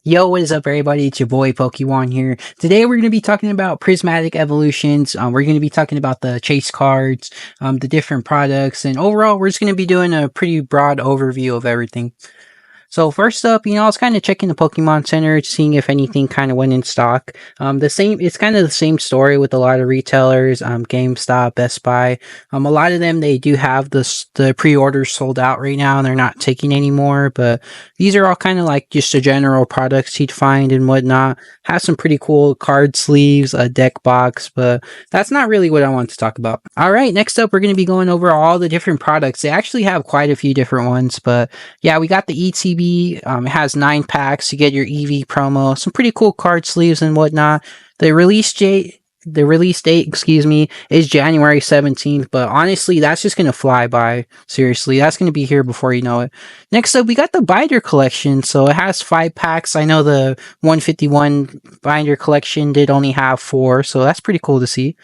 Yo, what is up, everybody? It's your boy PokeJuan here. Today, we're going to be talking about Prismatic Evolutions. We're going to be talking about the chase cards, the different products, and overall, we're just going to be doing a pretty broad overview of everything. So first up, I was kind of checking the Pokemon Center, seeing if anything kind of went in stock. It's kind of the same story with a lot of retailers, GameStop, Best Buy. A lot of them, they do have the pre-orders sold out right now and they're not taking anymore, but these are all kind of like just the general products you'd find and whatnot. Have some pretty cool card sleeves, a deck box, but that's not really what I want to talk about. All right, next up, we're going to be going over all the different products. They actually have quite a few different ones, but yeah, we got the ETB. It has 9 packs. You get your EV promo, some pretty cool card sleeves and whatnot. The release date, is January 17th, but honestly, that's just gonna fly by. Seriously, that's gonna be here before you know it. Next up, we got the binder collection. So it has 5 packs. I know the 151 binder collection did only have 4, so that's pretty cool to see.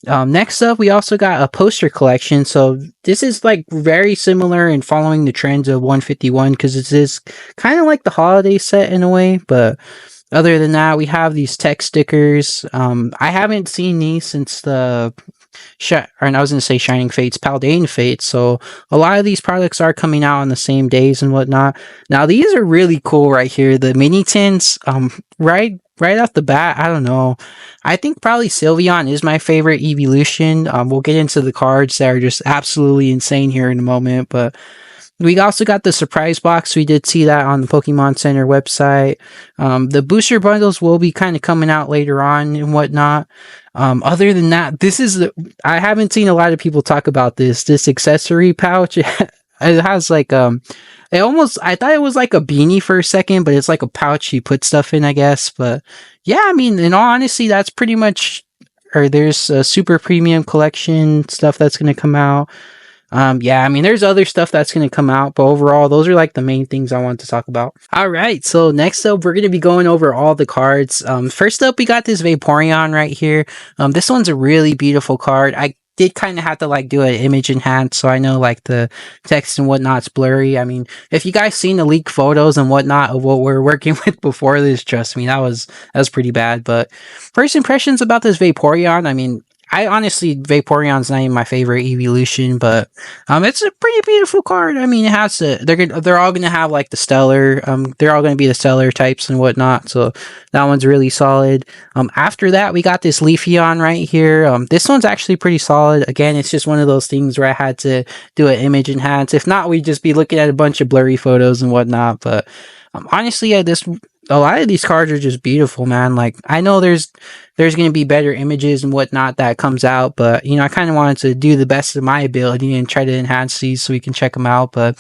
Next up, we also got a poster collection. So this is like very similar in following the trends of 151 because it is kind of like the holiday set in a way. But other than that, we have these text stickers. I haven't seen these since the I was going to say Shining Fates, Paldean Fates. So a lot of these products are coming out on the same days and whatnot. Now these are really cool right here. The mini tins, right off the bat, I don't know. I think probably Sylveon is my favorite evolution. We'll get into the cards that are just absolutely insane here in a moment, but we also got the surprise box. We did see that on the Pokemon Center website. The booster bundles will be kind of coming out later on and whatnot. Other than that, I haven't seen a lot of people talk about this accessory pouch. It has like, I thought it was like a beanie for a second, but it's like a pouch you put stuff in, I guess. But yeah, I mean, in all honesty, that's pretty much, or there's a super premium collection stuff that's going to come out. Yeah, I mean, there's other stuff that's going to come out, but overall, those are like the main things I want to talk about. All right, so next up, we're going to be going over all the cards. First up, we got this Vaporeon right here. This one's a really beautiful card. I did kind of have to like do an image enhance, so I know like the text and whatnot's blurry. I mean, if you guys seen the leaked photos and whatnot of what we're working with before this, trust me, that was pretty bad. But first impressions about this Vaporeon, I mean, I honestly, Vaporeon's not even my favorite evolution, but it's a pretty beautiful card. I mean, it has to. They're all gonna have like the stellar. They're all gonna be the stellar types and whatnot. So that one's really solid. After that, we got this Leafeon right here. This one's actually pretty solid. Again, it's just one of those things where I had to do an image enhance. If not, we'd just be looking at a bunch of blurry photos and whatnot. But honestly, yeah, a lot of these cards are just beautiful, man. Like, I know there's going to be better images and whatnot that comes out, but I kind of wanted to do the best of my ability and try to enhance these so we can check them out. But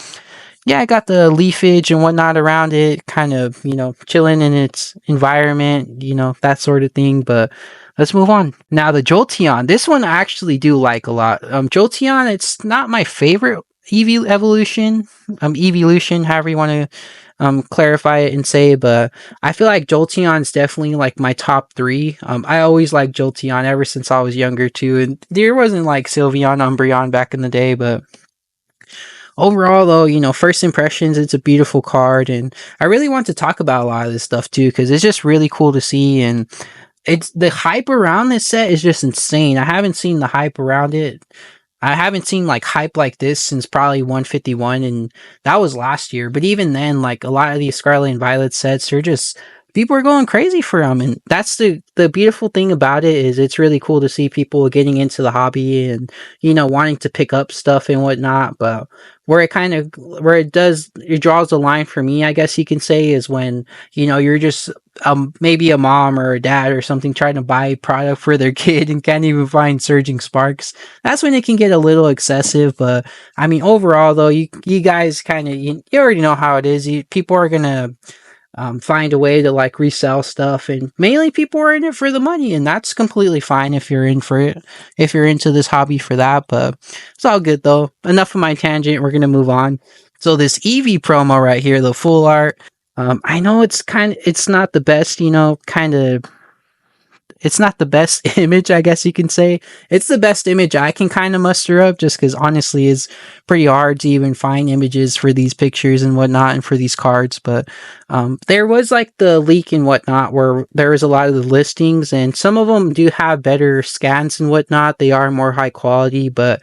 yeah, I got the leafage and whatnot around it, kind of, chilling in its environment, that sort of thing. But let's move on. Now, the Jolteon, this one I actually do like a lot. Jolteon, it's not my favorite evolution, however you want to clarify it and say, but I feel like Jolteon's definitely like my top 3. I always liked Jolteon ever since I was younger too, and there wasn't like Sylveon, Umbreon back in the day, but overall though, first impressions, it's a beautiful card, and I really want to talk about a lot of this stuff too, because it's just really cool to see, and it's the hype around this set is just insane. I haven't seen the hype around it. I haven't seen like hype like this since probably 151, and that was last year. But even then, like a lot of these Scarlet and Violet sets are just, people are going crazy for them, and that's the beautiful thing about it, is it's really cool to see people getting into the hobby and wanting to pick up stuff and whatnot. But where it draws the line for me, I guess you can say, is when you're just maybe a mom or a dad or something trying to buy product for their kid and can't even find Surging Sparks. That's when it can get a little excessive. But I mean, overall though, you guys kind of, you already know how it is. People are gonna find a way to like resell stuff, and mainly people are in it for the money, and that's completely fine if you're in for it, if you're into this hobby for that. But it's all good though. Enough of my tangent, we're gonna move on. So this Eevee promo right here, the full art, I know it's not the best, it's not the best image, I guess you can say. It's the best image I can kind of muster up, just because honestly, it's pretty hard to even find images for these pictures and whatnot, and for these cards. But there was like the leak and whatnot, where there was a lot of the listings, and some of them do have better scans and whatnot. They are more high quality, but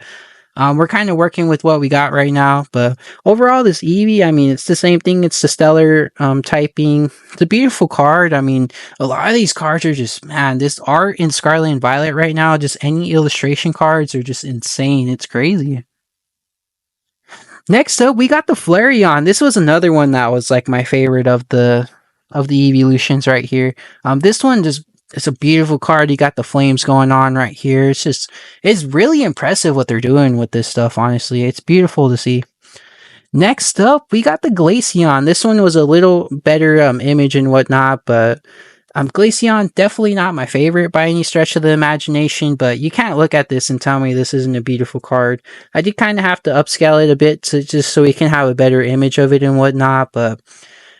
we're kind of working with what we got right now. But overall, this Eevee, I mean, it's the same thing. It's the stellar typing. It's a beautiful card. I mean, a lot of these cards are just, man, this art in Scarlet and Violet right now, just any illustration cards are just insane. It's crazy. Next up, we got the Flareon. This was another one that was like my favorite of the evolutions right here. This one just, it's a beautiful card. You got the flames going on right here. It's just, it's really impressive what they're doing with this stuff. Honestly, it's beautiful to see. Next up, we got the Glaceon. This one was a little better image and whatnot, but Glaceon, definitely not my favorite by any stretch of the imagination, but you can't look at this and tell me this isn't a beautiful card. I did kind of have to upscale it a bit to just so we can have a better image of it and whatnot, but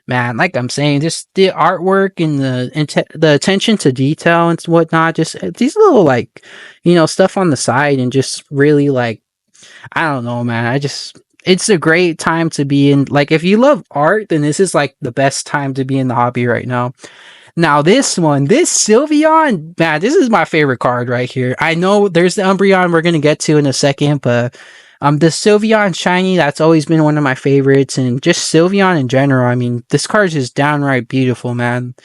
man, like I'm saying, just the artwork and the attention to detail and whatnot, just these little like, stuff on the side, and just really like, I don't know, man. It's a great time to be in. Like, if you love art, then this is like the best time to be in the hobby right now. Now, this one, this Sylveon, man, this is my favorite card right here. I know there's the Umbreon we're going to get to in a second, but the Sylveon Shiny, that's always been one of my favorites, and just Sylveon in general. I mean, this card is just downright beautiful, man.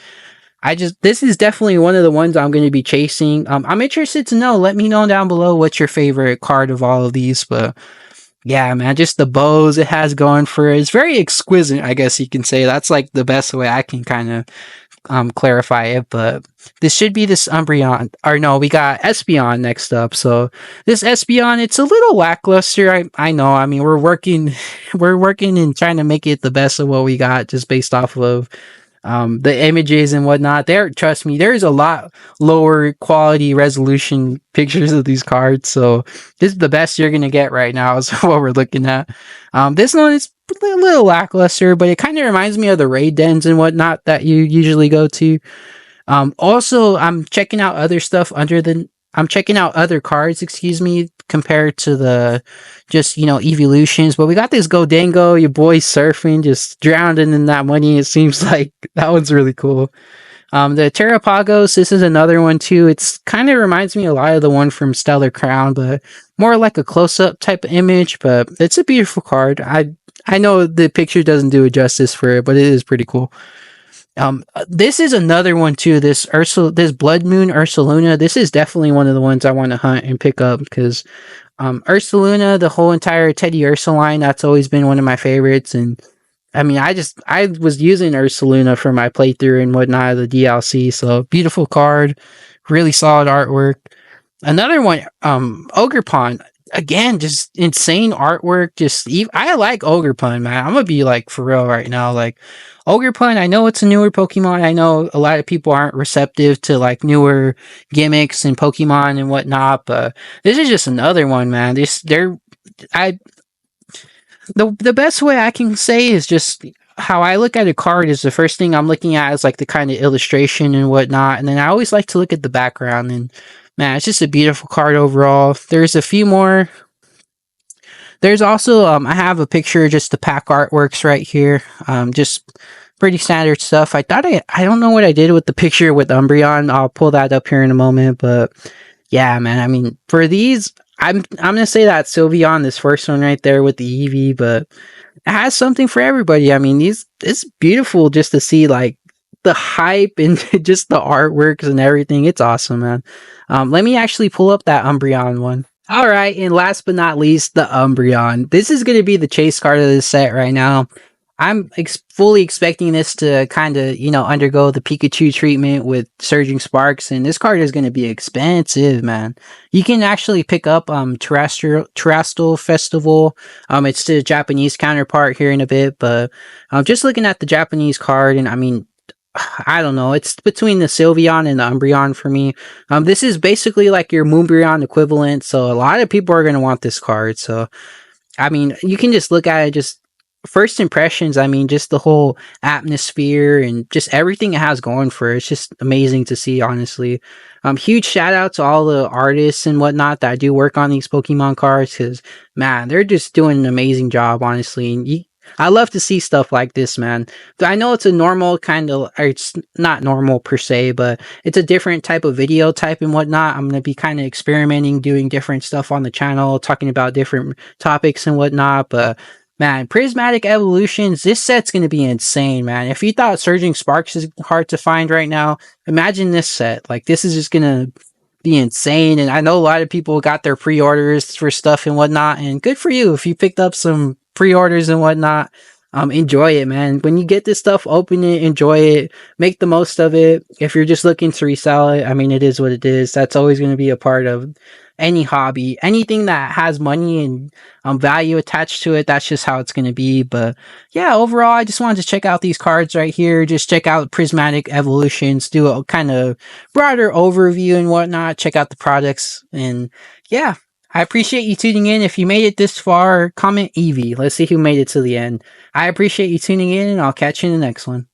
This is definitely one of the ones I'm going to be chasing. I'm interested to know, let me know down below what's your favorite card of all of these, but yeah, man, just the bows it has going for it. It's very exquisite, I guess you can say. That's like the best way I can kind of clarify it, but this should be this Umbreon, or no, we got Espeon next up. So this Espeon, it's a little lackluster. I know. I mean, we're working and trying to make it the best of what we got, just based off of the images and whatnot. Trust me, there's a lot lower quality resolution pictures of these cards, so this is the best you're gonna get right now is what we're looking at. This one is a little lackluster, but it kind of reminds me of the raid dens and whatnot that you usually go to. Also, I'm checking out other stuff I'm checking out other cards, excuse me, compared to the just, evolutions. But we got this Godango, your boy surfing, just drowning in that money. It seems like that one's really cool. The Terrapagos, this is another one too. It's kind of reminds me a lot of the one from Stellar Crown, but more like a close-up type of image. But it's a beautiful card. I know the picture doesn't do it justice for it, but it is pretty cool. This is another one too. This Blood Moon Ursaluna. This is definitely one of the ones I want to hunt and pick up, because Ursaluna, the whole entire Teddy Ursa line, that's always been one of my favorites. And I mean, I was using Ursaluna for my playthrough and whatnot of the DLC. So beautiful card, really solid artwork. Another one, Ogerpon. Again, just insane artwork. I like Ogerpon, man. I'm gonna be like for real right now. Like Ogerpon, I know it's a newer Pokemon. I know a lot of people aren't receptive to like newer gimmicks and Pokemon and whatnot, but this is just another one, man. The best way I can say is just how I look at a card is the first thing I'm looking at is like the kind of illustration and whatnot, and then I always like to look at the background. And man, it's just a beautiful card overall. There's a few more. There's also I have a picture, just the pack artworks right here. Just pretty standard stuff. I don't know what I did with the picture with Umbreon. I'll pull that up here in a moment, but yeah, man. I mean, for these, I'm gonna say that Sylveon, this first one right there with the Eevee, but it has something for everybody. I mean, it's beautiful just to see like the hype and just the artworks and everything. It's awesome, man. Let me actually pull up that Umbreon one. All right, and last but not least, the Umbreon. This is going to be the chase card of this set right now. I'm fully expecting this to kind of, undergo the Pikachu treatment with Surging Sparks, and this card is going to be expensive, man. You can actually pick up Terrestrial Festival. It's the Japanese counterpart here in a bit, but just looking at the Japanese card, and I mean, I don't know. It's between the Sylveon and the Umbreon for me. This is basically like your Moonbreon equivalent, so a lot of people are going to want this card. So, I mean, you can just look at it, just first impressions, I mean, just the whole atmosphere and just everything it has going for it. It's just amazing to see, honestly. Huge shout out to all the artists and whatnot that do work on these Pokemon cards because, man, they're just doing an amazing job, honestly. And I love to see stuff like this, man. I know it's a normal kind of, or it's not normal per se, but it's a different type of video type and whatnot. I'm going to be kind of experimenting, doing different stuff on the channel, talking about different topics and whatnot. But man, Prismatic Evolutions, this set's going to be insane, man. If you thought Surging Sparks is hard to find right now, imagine this set. Like, this is just going to be insane. And I know a lot of people got their pre-orders for stuff and whatnot, and good for you if you picked up some pre-orders and whatnot. Enjoy it, man. When you get this stuff, open it, enjoy it, make the most of it. If you're just looking to resell it, I mean, it is what it is. That's always going to be a part of any hobby, anything that has money and value attached to it. That's just how it's going to be. But yeah, overall, I just wanted to check out these cards right here. Just check out Prismatic Evolutions, do a kind of broader overview and whatnot. Check out the products, and yeah, I appreciate you tuning in. If you made it this far, comment Eevee. Let's see who made it to the end. I appreciate you tuning in, and I'll catch you in the next one.